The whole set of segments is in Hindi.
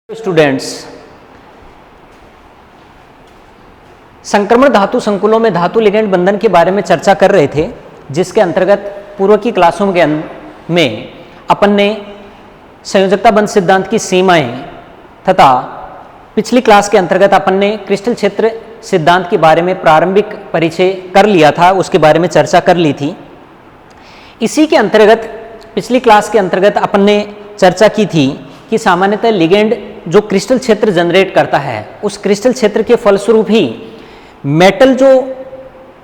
स्टूडेंट्स, संक्रमण धातु संकुलों में धातु लिगेंड बंधन के बारे में चर्चा कर रहे थे, जिसके अंतर्गत पूर्व की क्लासों में अपन ने संयोजकता बंध सिद्धांत की सीमाएं तथा पिछली क्लास के अंतर्गत अपन ने क्रिस्टल क्षेत्र सिद्धांत के बारे में प्रारंभिक परिचय कर लिया था, उसके बारे में चर्चा कर ली थी। इसी के अंतर्गत पिछली क्लास के अंतर्गत अपन ने चर्चा की थी कि सामान्यतः लिगेंड जो क्रिस्टल क्षेत्र जनरेट करता है, उस क्रिस्टल क्षेत्र के फलस्वरूप ही मेटल जो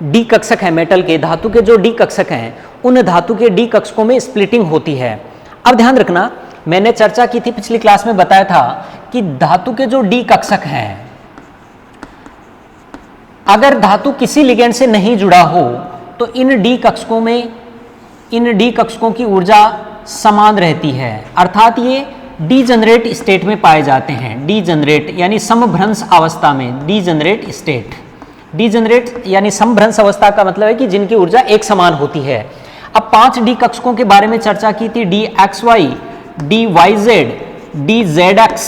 डी कक्षक है, मेटल के धातु के जो डी कक्षक हैं, उन धातु के डी कक्षकों में स्प्लिटिंग होती है। अब ध्यान रखना, मैंने चर्चा की थी पिछली क्लास में, बताया था कि धातु के जो डी कक्षक हैं, अगर धातु किसी लिगेंड से नहीं जुड़ा हो तो इन डी कक्षकों की ऊर्जा समान रहती है, अर्थात ये डीजनरेट स्टेट में पाए जाते हैं। डीजनरेट यानी समभ्रंश अवस्था में, डीजनरेट स्टेट, डीजनरेट यानी समभ्रंश अवस्था का मतलब है कि जिनकी ऊर्जा एक समान होती है। अब 5 डी कक्षकों के बारे में चर्चा की थी, d x Y, D Y z, d Z x,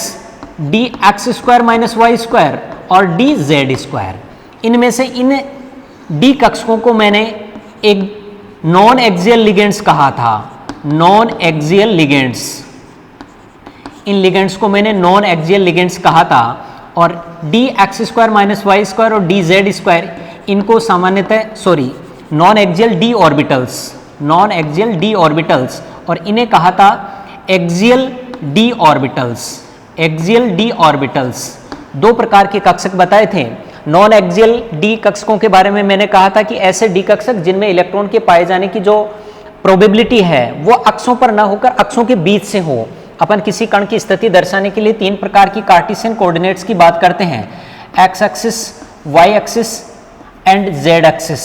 d x square minus Y square और डी जेड स्क्वायर। इनमें से इन डी कक्षकों को मैंने एक नॉन एक्सियल लिगेंड्स कहा था, नॉन एक्सियल लिगेंड्स। इन लिगेंड्स को मैंने नॉन एक्सियल लिगेंड्स कहा था। और d x square minus Y square और डी जेड स्क्वायर, इनको सामान्यतः non axial d orbitals, non axial d orbitals, और इन्हें कहा था axial d orbitals. Axial d orbitals 2 प्रकार के कक्षक बताए थे। नॉन एक्सियल डी कक्षकों के बारे में मैंने कहा था कि ऐसे डी कक्षक जिनमें इलेक्ट्रॉन के पाए जाने की जो प्रोबेबिलिटी है वो अक्षों पर ना होकर अक्षों के बीच से हो। अपन किसी कण की स्थिति दर्शाने के लिए 3 प्रकार की कार्टेशियन कोऑर्डिनेट्स की बात करते हैं, x axis, y axis and z axis.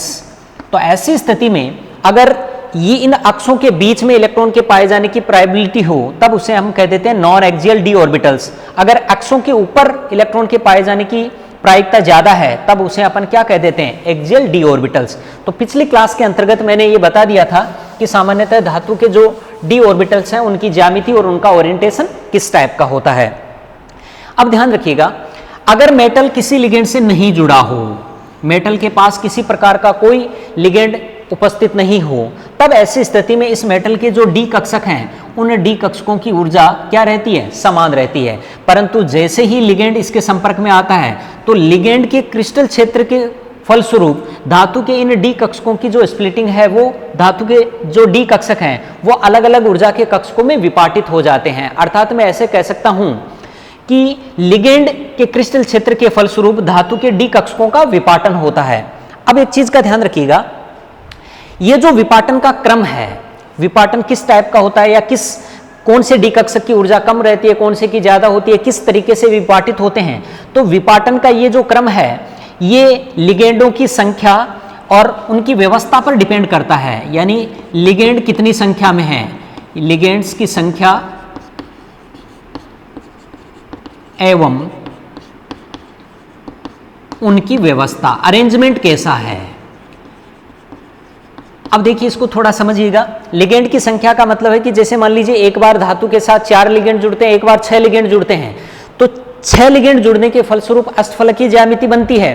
तो ऐसी स्थिति में अगर ये इन अक्षों के बीच में इलेक्ट्रॉन के पाए जाने की प्रोबेबिलिटी हो, तब उसे हम कह देते हैं नॉन एक्सियल डी ऑर्बिटल्स। अगर अक्षों के ऊपर इलेक्ट्रॉन के पाए जाने की प्रायिकता ज्यादा है, तब उसे अपन क्या कह देते हैं, एक्सियल डी ऑर्बिटल्स। तो पिछली क्लास के अंतर्गत मैंने ये बता दिया था कि सामान्यतः धातु के जो डी ऑर्बिटल्स हैं, उनकी ज्यामिति और उनका ओरिएंटेशन किस टाइप का होता है। अब ध्यान रखिएगा, अगर मेटल किसी लिगेंड से नहीं जुड़ा हो, मेटल के पास किसी प्रकार का कोई लिगेंड उपस्थित नहीं हो, तब ऐसी स्थिति में इस मेटल के जो डी कक्षक हैं, उन डी कक्षकों की ऊर्जा क्या रहती है, समान रहती है। परंतु जैसे ही लिगेंड इसके संपर्क में आता है, तो लिगेंड के क्रिस्टल क्षेत्र के फलस्वरूप धातु के इन डी कक्षकों की जो स्प्लिटिंग है, वो धातु के जो डी कक्षक हैं वो अलग अलग ऊर्जा के कक्षकों में विपाटित हो जाते हैं। अर्थात मैं ऐसे कह सकता हूं कि लिगेंड के क्रिस्टल क्षेत्र के फलस्वरूप धातु के डी कक्षकों का विपाटन होता है। अब एक चीज का ध्यान रखिएगा, ये जो विपाटन का क्रम है, विपाटन किस टाइप का होता है या कौन से डी कक्षक की ऊर्जा कम रहती है, कौन से की ज्यादा होती है, किस तरीके से विपाटित होते हैं, तो विपाटन का ये जो क्रम है, ये लिगेंडों की संख्या और उनकी व्यवस्था पर डिपेंड करता है। यानी लिगेंड कितनी संख्या में है, लिगेंड्स की संख्या एवं उनकी व्यवस्था, अरेंजमेंट कैसा है। अब देखिए, इसको थोड़ा समझिएगा। लिगेंड की संख्या का मतलब है कि जैसे मान लीजिए एक बार धातु के साथ 4 लिगेंड जुड़ते हैं, एक बार 6 लिगेंड जुड़ते हैं, तो 6 लिगेंड जुड़ने के फलस्वरूप अष्टफलकीय ज्यामिति बनती है।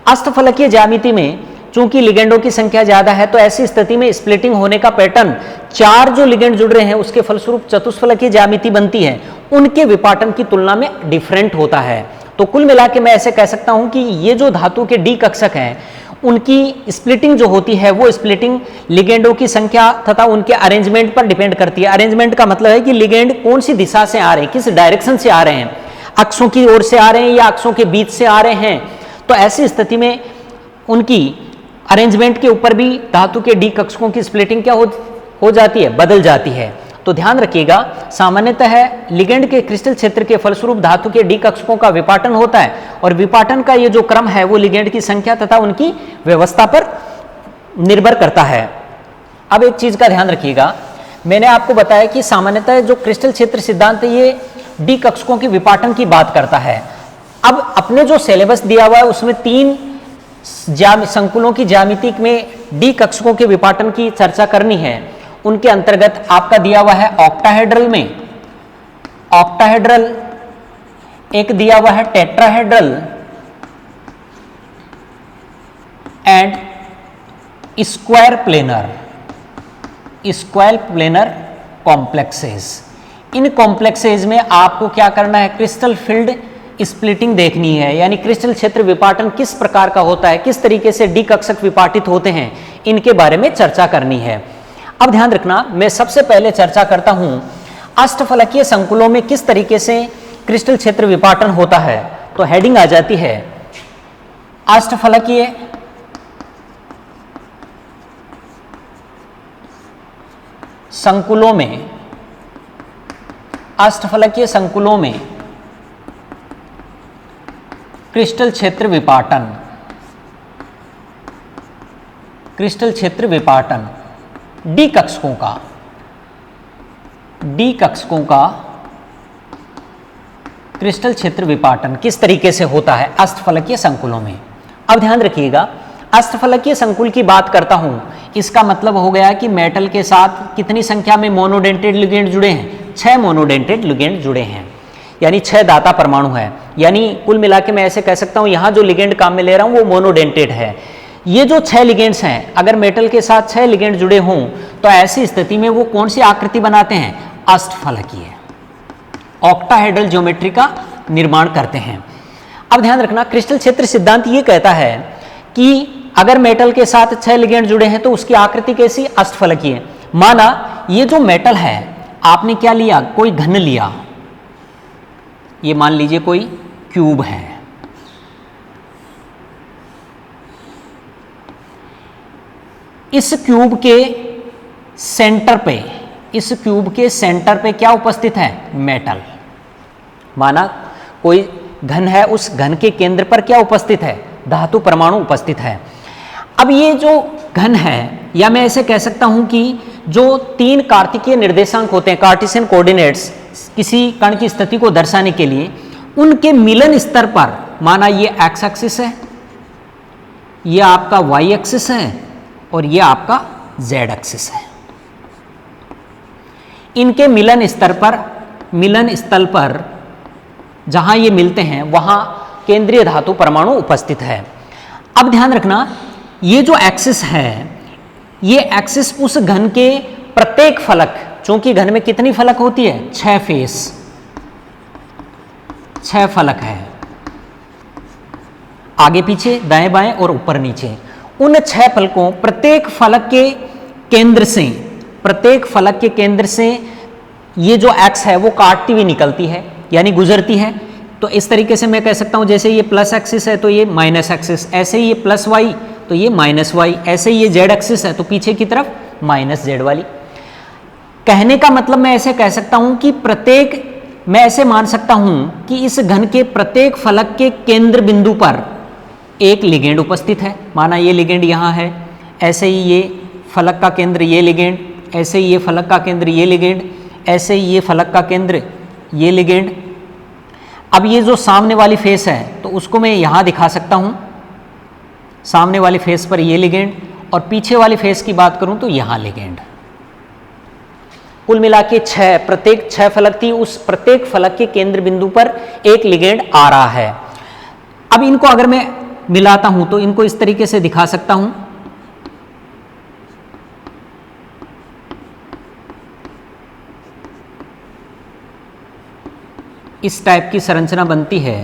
अष्टफलकीय ज्यामिति में चूंकि लिगेंडों की संख्या ज्यादा है, तो ऐसी स्थिति में स्प्लिटिंग होने का पैटर्न 4 जो लिगेंड जुड़ रहे हैं उसके फलस्वरूप चतुष्फलकीय ज्यामिति बनती है, उनके विपाटन की तुलना में डिफरेंट होता है। तो कुल मिला के मैं ऐसे कह सकता हूं कि ये जो धातु के डी कक्षक हैं, उनकी स्प्लिटिंग जो होती है, वो स्प्लिटिंग लिगेंडों की संख्या तथा उनके अरेंजमेंट पर डिपेंड करती है। अरेंजमेंट का मतलब है कि लिगेंड कौन सी दिशा से आ रहे हैं, किस डायरेक्शन से आ रहे हैं, अक्षों की ओर से आ रहे हैं या अक्षों के बीच से आ रहे हैं। तो ऐसी स्थिति में उनकी अरेंजमेंट के ऊपर भी धातु के डी कक्षकों की स्प्लिटिंग क्या हो जाती है, बदल जाती है। तो ध्यान रखिएगा, सामान्यतः लिगेंड के क्रिस्टल क्षेत्र के फलस्वरूप धातु के डी कक्षकों का विपाटन होता है, और विपाटन का ये जो क्रम है वो लिगेंड की संख्या तथा उनकी व्यवस्था पर निर्भर करता है। अब एक चीज का ध्यान रखिएगा, मैंने आपको बताया कि सामान्यतः जो क्रिस्टल क्षेत्र सिद्धांत है, ये डी कक्षकों के विपाटन की बात करता है। अब अपने जो सिलेबस दिया हुआ है उसमें 3 संकुलों की ज्यामिति में डी कक्षकों के विपाटन की चर्चा करनी है। उनके अंतर्गत आपका दिया हुआ है ऑक्टाहेड्रल में, ऑक्टाहेड्रल एक दिया हुआ है tetrahedral and square planar complexes. In complexes में आपको क्या करना है, क्रिस्टल फील्ड स्प्लिटिंग देखनी है, यानी क्रिस्टल क्षेत्र विपाटन किस प्रकार का होता है, किस तरीके से डी कक्षक विपाटित होते हैं, इनके बारे में चर्चा करनी है। अब ध्यान रखना, मैं सबसे पहले चर्चा करता हूं अष्टफलकीय संकुलों में किस तरीके से क्रिस्टल क्षेत्र विपाटन होता है। तो हेडिंग आ जाती है अष्टफलकीय संकुलों में, अष्टफलकीय संकुलों में क्रिस्टल क्षेत्र विपाटन, क्रिस्टल क्षेत्र विपाटन डी कक्षकों का क्रिस्टल क्षेत्र विपाटन किस तरीके से होता है अष्टफलकीय संकुलों में। अब ध्यान रखिएगा, अष्टफलकीय संकुल की बात करता हूं, इसका मतलब हो गया कि मेटल के साथ कितनी संख्या में मोनोडेंटेड लिगेंड जुड़े हैं, 6 मोनोडेंटेड लिगेंड जुड़े हैं, यानी 6 दाता परमाणु है। यानी कुल मिला के मैं ऐसे कह सकता हूं, यहां जो लिगेंड काम में ले रहा हूं वो मोनोडेंटेड है। ये जो 6 लिगेंड्स हैं, अगर मेटल के साथ 6 लिगेंड जुड़े हों तो ऐसी स्थिति में वो कौन सी आकृति बनाते हैं, अष्टफलकीय, ऑक्टाहेड्रल ज्योमेट्री का निर्माण करते हैं। अब ध्यान रखना, क्रिस्टल क्षेत्र सिद्धांत ये कहता है कि अगर मेटल के साथ 6 लिगेंड जुड़े हैं तो उसकी आकृति कैसी, अष्टफलकीय। माना ये जो मेटल है, आपने क्या लिया, कोई घन लिया, ये मान लीजिए कोई क्यूब है, इस क्यूब के सेंटर पे, इस क्यूब के सेंटर पे क्या उपस्थित है, मेटल। माना कोई घन है, उस घन के केंद्र पर क्या उपस्थित है, धातु परमाणु उपस्थित है। अब ये जो घन है, या मैं ऐसे कह सकता हूं कि जो 3 कार्तिकीय निर्देशांक होते हैं, कार्टेशियन कोऑर्डिनेट्स, किसी कण की स्थिति को दर्शाने के लिए, उनके मिलन स्तर पर, माना ये एक्स एक्सिस है, ये आपका वाई एक्सिस है और ये आपका जेड एक्सिस है। इनके मिलन स्तर पर, मिलन स्थल पर जहां ये मिलते हैं वहां केंद्रीय धातु परमाणु उपस्थित है। अब ध्यान रखना, ये जो एक्सिस है, ये एक्सिस उस घन के प्रत्येक फलक, चूंकि घन में कितनी फलक होती है, 6 फेस, 6 फलक है, आगे पीछे, दाएं बाएं और ऊपर नीचे। उन 6 फलकों, प्रत्येक फलक के केंद्र से, प्रत्येक फलक के केंद्र से ये जो एक्स है वो काटती हुई निकलती है, यानी गुजरती है। तो इस तरीके से मैं कह सकता हूं, जैसे ये प्लस एक्सिस है तो ये माइनस एक्सिस, ऐसे ही ये प्लस वाई तो ये माइनस वाई, ऐसे ही ये जेड एक्सिस है तो पीछे की तरफ माइनस जेड वाली। कहने का मतलब मैं ऐसे कह सकता हूं कि प्रत्येक, मैं ऐसे मान सकता हूं कि इस घन के प्रत्येक फलक के केंद्र बिंदु पर एक लिगेंड उपस्थित है। माना ये लिगेंड यहां है, ऐसे ही ये फलक का केंद्र ये लिगेंड, ऐसे ही ये फलक का केंद्र ये लिगेंड, ऐसे ही ये फलक का केंद्र ये लिगेंड। अब ये जो सामने वाली फेस है तो उसको मैं यहां दिखा सकता हूं, सामने वाली फेस पर ये लिगेंड, और पीछे वाली फेस की बात करूं तो यहां लिगेंड। कुल मिला के 6, प्रत्येक 6 फलक थी, उस प्रत्येक फलक के केंद्र बिंदु पर एक लिगेंड आ रहा है। अब इनको अगर मैं मिलाता हूं तो इनको इस तरीके से दिखा सकता हूं, इस टाइप की संरचना बनती है।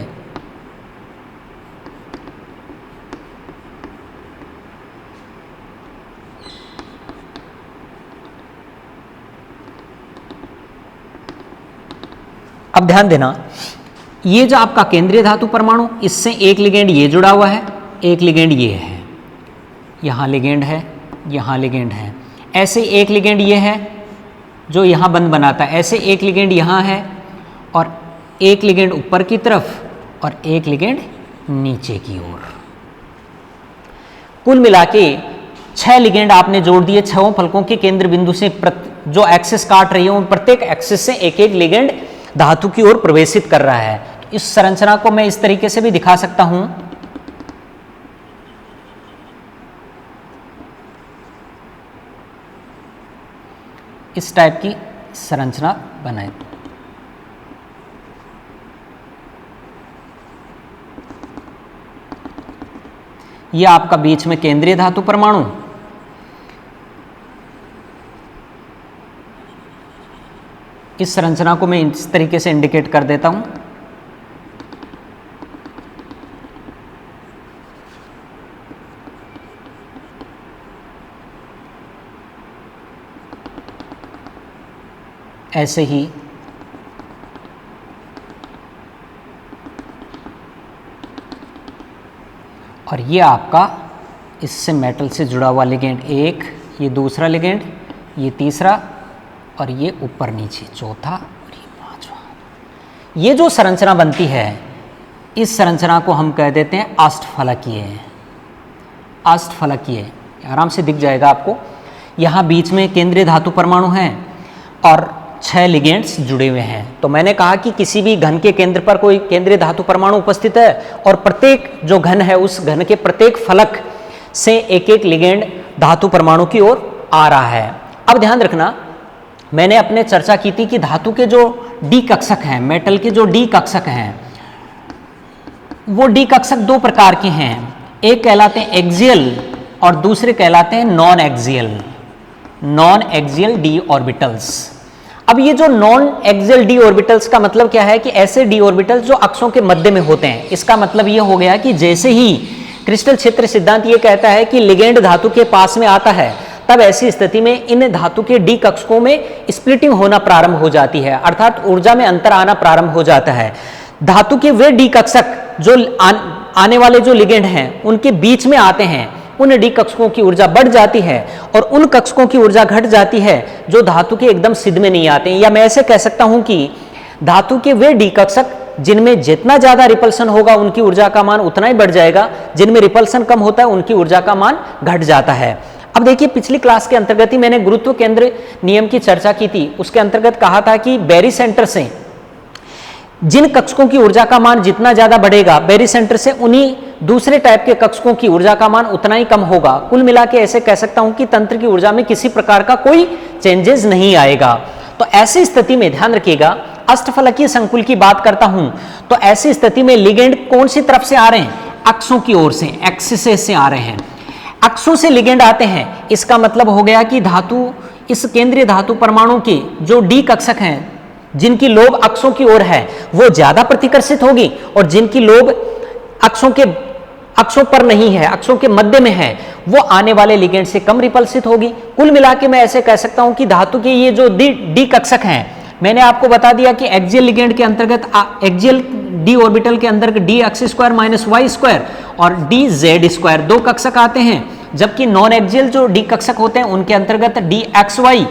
अब ध्यान देना, ये जो आपका केंद्रीय धातु परमाणु, इससे एक लिगेंड ये जुड़ा हुआ है, एक लिगेंड ये है, यहां लिगेंड है, यहां लिगेंड है, ऐसे एक लिगेंड ये है जो यहां बंध बनाता है, ऐसे एक लिगेंड यहां है, और एक लिगेंड ऊपर की तरफ और एक लिगेंड नीचे की ओर। कुल मिला के 6 लिगेंड आपने जोड़ दिए 6 फलकों के केंद्र बिंदु से, जो एक्सिस काट रही है उन प्रत्येक एक्सिस से एक एक लिगेंड धातु की ओर प्रवेशित कर रहा है। तो इस संरचना को मैं इस तरीके से भी दिखा सकता हूं, इस टाइप की संरचना बनाए। ये आपका बीच में केंद्रीय धातु परमाणु, इस संरचना को मैं इस तरीके से इंडिकेट कर देता हूं। ऐसे ही और ये आपका इससे मेटल से जुड़ा हुआ लिगेंड एक, ये दूसरा लिगेंड, ये तीसरा और ये ऊपर नीचे चौथा और ये पांचवा। ये जो संरचना बनती है इस संरचना को हम कह देते हैं अष्टफलकीय। अष्टफलकीय आराम से दिख जाएगा आपको। यहाँ बीच में केंद्रीय धातु परमाणु हैं और 6 लिगेंड्स जुड़े हुए हैं। तो मैंने कहा कि किसी भी घन के केंद्र पर कोई केंद्रीय धातु परमाणु उपस्थित है और प्रत्येक जो घन है उस घन के प्रत्येक फलक से एक एक लिगेंड धातु परमाणु की ओर आ रहा है। अब ध्यान रखना, मैंने अपने चर्चा की थी कि धातु के जो डी कक्षक हैं, मेटल के जो डी कक्षक हैं, वो डी कक्षक 2 प्रकार के हैं। एक कहलाते हैं एक्सियल और दूसरे कहलाते हैं non axial. Non axial d orbitals. अब ये जो नॉन एक्सियल डी ऑर्बिटल्स का मतलब क्या है कि ऐसे डी ऑर्बिटल्स जो अक्षों के मध्य में होते हैं। इसका मतलब ये हो गया कि जैसे ही क्रिस्टल क्षेत्र सिद्धांत ये कहता है कि लिगेंड धातु के पास में आता है, तब ऐसी स्थिति में इन धातु के डी कक्षकों में स्प्लिटिंग होना प्रारंभ हो जाती है, अर्थात ऊर्जा में अंतर आना प्रारंभ हो जाता है। धातु के वे डी कक्षक जो आने वाले जो लिगेंड हैं उनके बीच में आते हैं, उन डी कक्षकों की ऊर्जा बढ़ जाती है और उन कक्षकों की ऊर्जा घट जाती है जो धातु के एकदम सिद्ध में नहीं आते हैं। या मैं ऐसे कह सकता हूं कि धातु के वे डी कक्षक जिनमें जितना ज्यादा रिपल्सन होगा उनकी ऊर्जा का मान उतना ही बढ़ जाएगा, जिनमें रिपल्सन कम होता है उनकी ऊर्जा का मान घट जाता है। अब देखिए, पिछली क्लास के अंतर्गत ही मैंने गुरुत्व केंद्र नियम की चर्चा की थी। उसके अंतर्गत कहा था कि बैरी सेंटर से जिन कक्षकों की ऊर्जा का मान जितना ज्यादा बढ़ेगा, बैरी सेंटर से उन्हीं दूसरे टाइप के कक्षकों की ऊर्जा का मान उतना ही कम होगा। कुल मिला के ऐसे कह सकता हूं कि तंत्र की ऊर्जा में किसी प्रकार का कोई चेंजेस नहीं आएगा। तो ऐसी स्थिति में ध्यान रखिएगा, अष्टफलकीय संकुल की बात करता हूं तो ऐसी स्थिति में लिगेंड कौन सी तरफ से आ रहे हैं? अक्षों की ओर से, एक्सिस से आ रहे हैं। अक्षों से लिगेंड आते हैं, इसका मतलब हो गया कि धातु, इस केंद्रीय धातु परमाणु के जो डी कक्षक हैं जिनकी लोब अक्षों की ओर है वो ज्यादा प्रतिकर्षित होगी, और जिनकी लोब अक्षों पर नहीं है, अक्षों के मध्य में है, वो आने वाले लिगेंड से कम रिपल्सित होगी। कुल मिला के मैं ऐसे कह सकता हूं कि धातु के ये जो डी कक्षक हैं, मैंने आपको बता दिया कि एक्सियल लिगेंड के अंतर्गत एक्सियल डी ऑर्बिटल के अंदर D x square minus Y square और डी जेड स्क्वायर 2 कक्षक आते हैं, जबकि नॉन एक्सियल जो डी कक्षक होते हैं उनके अंतर्गत D x Y,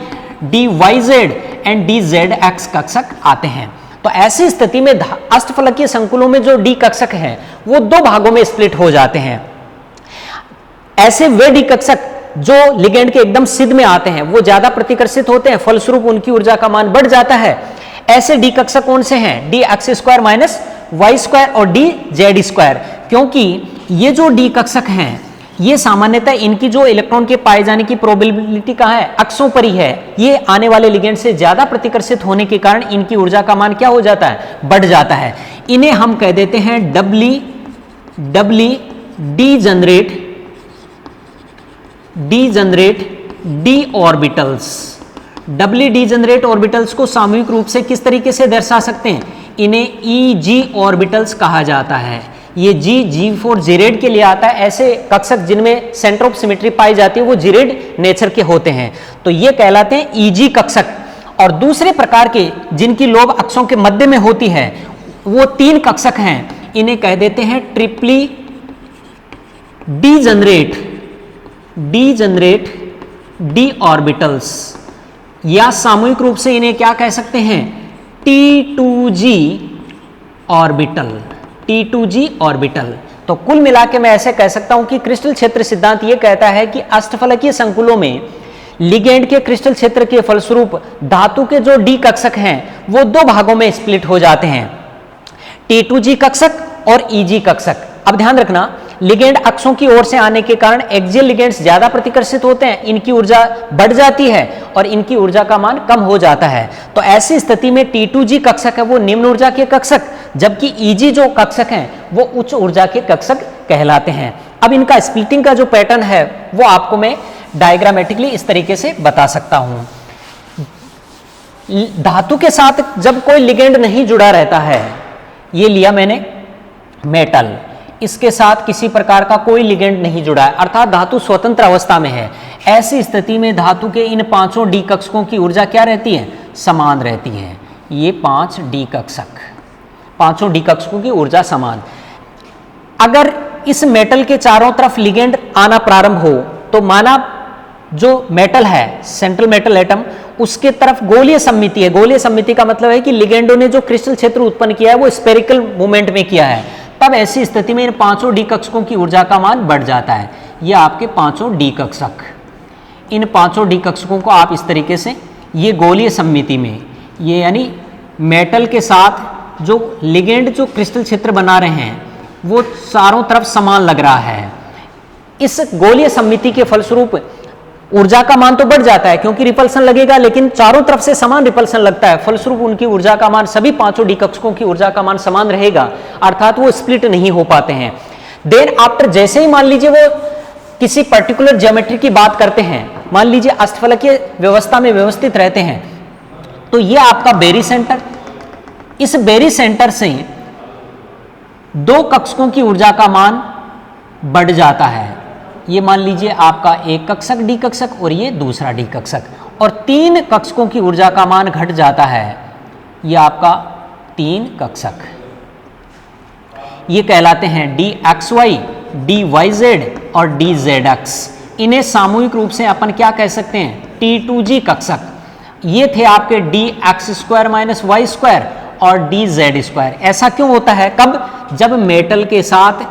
D Y Z and D Z X कक्षक आते हैं। तो ऐसी स्थिति में अष्टफलकीय संकुलों में जो डी कक्षक हैं वो 2 भागों में स्प्लिट हो जाते हैं। ऐसे वे डी कक्षक जो लिगेंड के एकदम सिद्ध में आते हैं वो ज्यादा प्रतिकर्षित होते हैं, फलस्वरूप उनकी ऊर्जा का मान बढ़ जाता है। ऐसे डी कक्षक कौन से हैं? D x square minus Y square और डी जेड स्क्वायर, क्योंकि ये जो डी कक्षक हैं ये सामान्यतः इनकी जो इलेक्ट्रॉन के पाए जाने की प्रोबेबिलिटी कहाँ है? अक्षों पर ही है। ये आने वाले लिगेंड से ज्यादा प्रतिकर्षित होने के कारण इनकी ऊर्जा का मान क्या हो जाता है? बढ़ जाता है। इन्हें हम कह देते हैं doubly degenerate D orbitals. Doubly degenerate orbitals को सामूहिक रूप से किस तरीके से दर्शा सकते हैं? इन्हें ई-जी ऑर्बिटल्स कहा जाता है। ये जी फॉर जिरेड के लिए आता है। ऐसे कक्षक जिनमें सेंटर ऑफ सिमेट्री पाई जाती है वो जिरेड नेचर के होते हैं, तो ये कहलाते हैं ई-जी कक्षक। और दूसरे प्रकार के जिनकी लोब अक्षों के मध्य में होती है वो 3 कक्षक हैं, इन्हें कह देते हैं ट्रिपली डीजनरेट डी ऑर्बिटल्स, या सामूहिक रूप से इन्हें क्या कह सकते हैं? T2G orbital. तो कुल मिला के मैं ऐसे कह सकता हूं कि क्रिस्टल क्षेत्र सिद्धांत यह कहता है कि अष्टफलकीय संकुलों में लिगेंड के क्रिस्टल क्षेत्र के फलस्वरूप धातु के जो डी कक्षक हैं वो 2 भागों में स्प्लिट हो जाते हैं, T2G कक्षक और E-G कक्षक। अब ध्यान रखना, लिगेंड अक्षों की ओर से आने के कारण एक्सियल लिगेंड्स ज्यादा प्रतिकर्षित होते हैं, इनकी ऊर्जा बढ़ जाती है और इनकी ऊर्जा का मान कम हो जाता है। तो ऐसी स्थिति में T2G कक्षक है वो निम्न ऊर्जा के कक्षक, जबकि E-G जो कक्षक हैं वो उच्च ऊर्जा के कक्षक कहलाते हैं। अब इनका स्प्लिटिंग का जो पैटर्न है वो आपको मैं डायग्रामेटिकली इस तरीके से बता सकता हूं। धातु के साथ जब कोई लिगेंड नहीं जुड़ा रहता है, ये लिया मैंने मेटल, इसके साथ किसी प्रकार का कोई लिगेंड नहीं जुड़ा है, अर्थात धातु स्वतंत्र अवस्था में है। ऐसी स्थिति में धातु के इन पांचों डी कक्षकों की ऊर्जा क्या रहती है? समान रहती है। ये 5 डी कक्षक, पांचों डी कक्षकों की ऊर्जा समान। अगर इस मेटल के चारों तरफ लिगेंड आना प्रारंभ हो तो माना जो मेटल है, सेंट्रल मेटल एटम, उसके तरफ गोलीय सममिति है। गोलीय सममिति का मतलब है कि लिगेंडों ने जो क्रिस्टल क्षेत्र उत्पन्न किया है वो स्फेरिकल मूवमेंट में किया है। तब ऐसी स्थिति में इन पांचों डी कक्षकों की ऊर्जा का मान बढ़ जाता है। ये आपके पांचों डी कक्षक, इन पांचों डी कक्षकों को आप इस तरीके से, ये गोलीय सममिति में, ये यानी मेटल के साथ जो लिगेंड जो क्रिस्टल क्षेत्र बना रहे हैं वो चारों तरफ समान लग रहा है। इस गोलीय सममिति के फलस्वरूप ऊर्जा का मान तो बढ़ जाता है क्योंकि रिपल्सन लगेगा, लेकिन चारों तरफ से समान रिपल्सन लगता है, फलस्वरूप उनकी ऊर्जा का मान, सभी पांचों डी कक्षकों की ऊर्जा का मान समान रहेगा, अर्थात वो स्प्लिट नहीं हो पाते हैं। देन आफ्टर, जैसे ही मान लीजिए वो किसी पर्टिकुलर ज्योमेट्री की बात करते हैं, मान लीजिए अष्टफलकीय व्यवस्था में व्यवस्थित रहते हैं, तो ये आपका बेरी सेंटर, इस बेरी सेंटर से दो कक्षकों की ऊर्जा का मान बढ़ जाता है। ये मान लीजिए आपका एक कक्षक डी कक्षक और ये दूसरा डी कक्षक, और 3 कक्षकों की ऊर्जा का मान घट जाता है। ये आपका 3 कक्षक, ये कहलाते हैं d x Y, D Y z और डी जेड एक्स। इन्हें सामूहिक रूप से अपन क्या कह सकते हैं? T2G कक्षक। ये थे आपके d x square minus Y square और डी जेड स्क्वायर। ऐसा क्यों होता है? कब? जब मेटल के साथ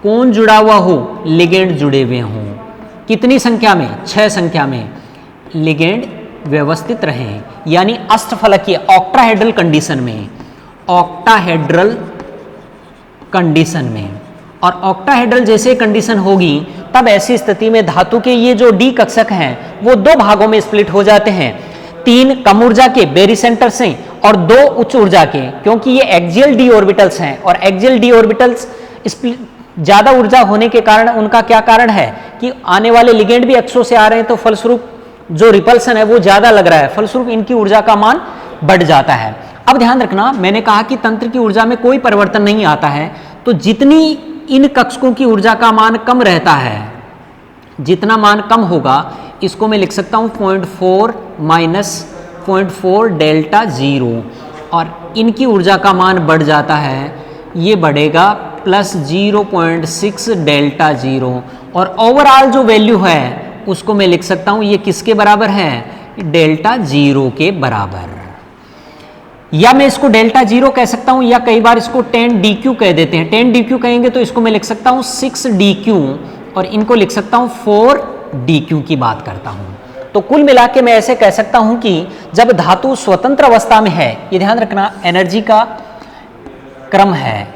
कौन जुड़ा हुआ हो? लिगेंड जुड़े हुए हों। कितनी संख्या में? 6 संख्या में लिगेंड व्यवस्थित रहें, यानी अष्टफलकीय ऑक्टाहेड्रल कंडीशन में, ऑक्टाहेड्रल कंडीशन में। और ऑक्टाहेड्रल जैसे कंडीशन होगी तब ऐसी स्थिति में धातु के ये जो डी कक्षक हैं वो 2 भागों में स्प्लिट हो जाते हैं, 3 कम ऊर्जा के बेरी सेंटर से और 2 उच्च ऊर्जा के, क्योंकि ये एक्सियल डी ऑर्बिटल्स हैं और एक्सियल डी ऑर्बिटल्स ज्यादा ऊर्जा होने के कारण उनका क्या कारण है कि आने वाले लिगेंड भी एक्सो से आ रहे हैं, तो फलस्वरूप जो रिपल्सन है वो ज्यादा लग रहा है, फलस्वरूप इनकी ऊर्जा का मान बढ़ जाता है। अब ध्यान रखना, मैंने कहा कि तंत्र की ऊर्जा में कोई परिवर्तन नहीं आता है, तो जितनी इन कक्षकों की ऊर्जा का मान कम रहता है, जितना मान कम होगा इसको मैं लिख सकता हूं 0.4 माइनस 0.4 डेल्टा 0, और इनकी ऊर्जा का मान बढ़ जाता है, ये बढ़ेगा प्लस 0.6 डेल्टा 0, और ओवरऑल जो वैल्यू है उसको मैं लिख सकता हूं, ये किसके बराबर है? डेल्टा 0 के बराबर। या मैं इसको डेल्टा 0 कह सकता हूं, या कई बार इसको 10 DQ कह देते हैं। 10 DQ कहेंगे तो इसको मैं लिख सकता हूं 6 DQ, और इनको लिख सकता हूं 4 DQ की बात करता हूं। तो कुल मिला के मैं ऐसे कह सकता हूं कि जब धातु स्वतंत्र अवस्था में है, ये ध्यान रखना एनर्जी का क्रम है,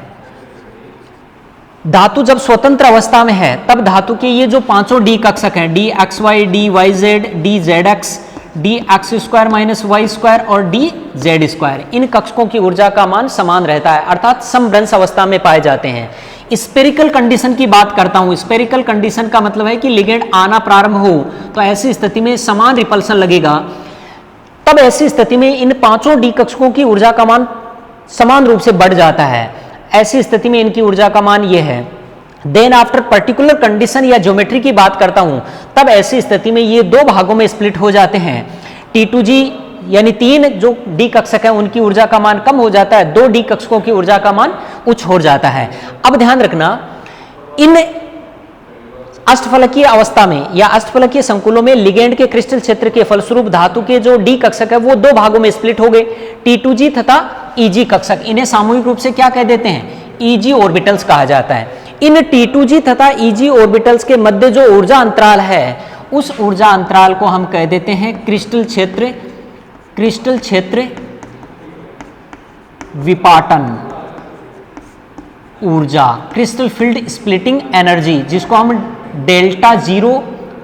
धातु जब स्वतंत्र अवस्था में है तब धातु के ये जो पांचों डी कक्षक हैं, d x Y, D Y z, d Z x, d x square minus Y square और डी जेड स्क्वायर, इन कक्षकों की ऊर्जा का मान समान रहता है, अर्थात समभ्रंश अवस्था में पाए जाते हैं। स्पेरिकल कंडीशन की बात करता हूं। स्पेरिकल कंडीशन का मतलब है कि लिगेंड आना प्रारंभ हो तो ऐसी स्थिति में समान रिपल्सन लगेगा, तब ऐसी स्थिति में इन पांचों डी कक्षकों की ऊर्जा का मान समान रूप से बढ़ जाता है। ऐसी स्थिति में इनकी ऊर्जा का मान ये है। देन आफ्टर पर्टिकुलर कंडीशन या ज्योमेट्री की बात करता हूं, तब ऐसी स्थिति में ये 2 भागों में स्प्लिट हो जाते हैं। T2G यानी 3 जो डी कक्षक है उनकी ऊर्जा का मान कम हो जाता है, 2 डी कक्षकों की ऊर्जा का मान उच्च हो जाता है। अब ध्यान रखना, इन अष्टफलकीय अवस्था में या अष्टफलकीय संकुलों में लिगेंड के क्रिस्टल क्षेत्र के फलस्वरूप धातु के जो डी कक्षक है वो 2 भागों में स्प्लिट हो गए, T2G तथा EG कक्षक। इन्हें सामूहिक रूप से क्या कह देते हैं? EG ऑर्बिटल्स कहा जाता है। इन T2G तथा EG ऑर्बिटल्स के मध्य जो ऊर्जा अंतराल है उस ऊर्जा अंतराल को हम कह देते हैं क्रिस्टल क्षेत्र, क्रिस्टल क्षेत्र विपाटन ऊर्जा, क्रिस्टल फील्ड स्प्लिटिंग एनर्जी, जिसको हम डेल्टा 0,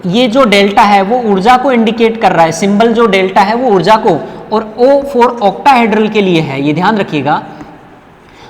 ये जो डेल्टा है वो ऊर्जा को इंडिकेट कर रहा है, सिंबल जो डेल्टा है वो ऊर्जा को, और O फॉर ऑक्टाहेड्रल के लिए है, ये ध्यान रखिएगा।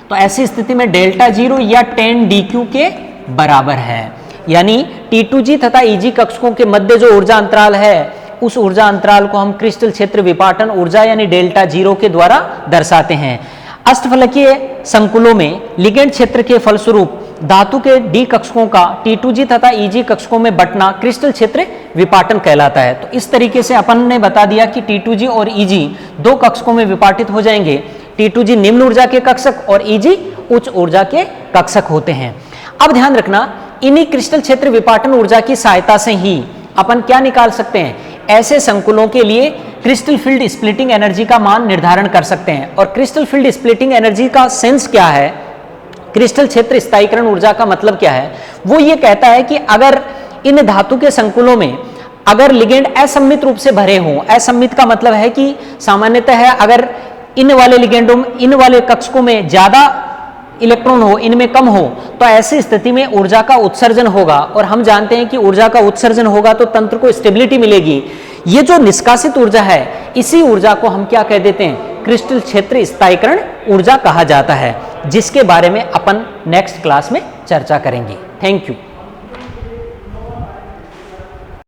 तो ऐसी स्थिति में डेल्टा 0 या 10 DQ के बराबर है। यानी T2G तथा EG कक्षकों के मध्य जो ऊर्जा अंतराल है उस ऊर्जा अंतराल को हम क्रिस्टल क्षेत्र विपाटन ऊर्जा यानी डेल्टा जीरो के द्वारा दर्शाते हैं। अष्टफलकीय संकुलों में लिगेंड क्षेत्र के फलस्वरूप धातु के D कक्षकों का T2G तथा EG कक्षकों में बंटना क्रिस्टल क्षेत्र विपाटन कहलाता है। तो इस तरीके से अपन ने बता दिया कि T2G और EG दो कक्षकों में विपाटित हो जाएंगे। T2G निम्न ऊर्जा के कक्षक और EG उच्च ऊर्जा के कक्षक होते हैं। अब ध्यान रखना, इन्हीं क्रिस्टल क्षेत्र विपाटन ऊर्जा की सहायता से ही अपन क्या निकाल सकते हैं, ऐसे संकुलों के लिए क्रिस्टल फील्ड स्प्लिटिंग एनर्जी का मान निर्धारण कर सकते हैं। और क्रिस्टल फील्ड स्प्लिटिंग एनर्जी का सेंस क्या है, क्रिस्टल क्षेत्र स्थायीकरण ऊर्जा का मतलब क्या है, वो ये कहता है कि अगर इन धातु के संकुलों में अगर लिगेंड असम्मित रूप से भरे हों, असम्मित का मतलब है कि सामान्यतः है अगर इन वाले लिगेंडों इन वाले कक्षकों में ज्यादा इलेक्ट्रॉन हो, इनमें कम हो, तो ऐसी स्थिति में ऊर्जा का उत्सर्जन होगा। और हम जानते हैं कि ऊर्जा का उत्सर्जन होगा तो तंत्र को स्टेबिलिटी मिलेगी। ये जो निष्कासित ऊर्जा है, इसी ऊर्जा को हम क्या कह देते हैं, क्रिस्टल क्षेत्र स्थायीकरण ऊर्जा कहा जाता है, जिसके बारे में अपन नेक्स्ट क्लास में चर्चा करेंगे। Thank you.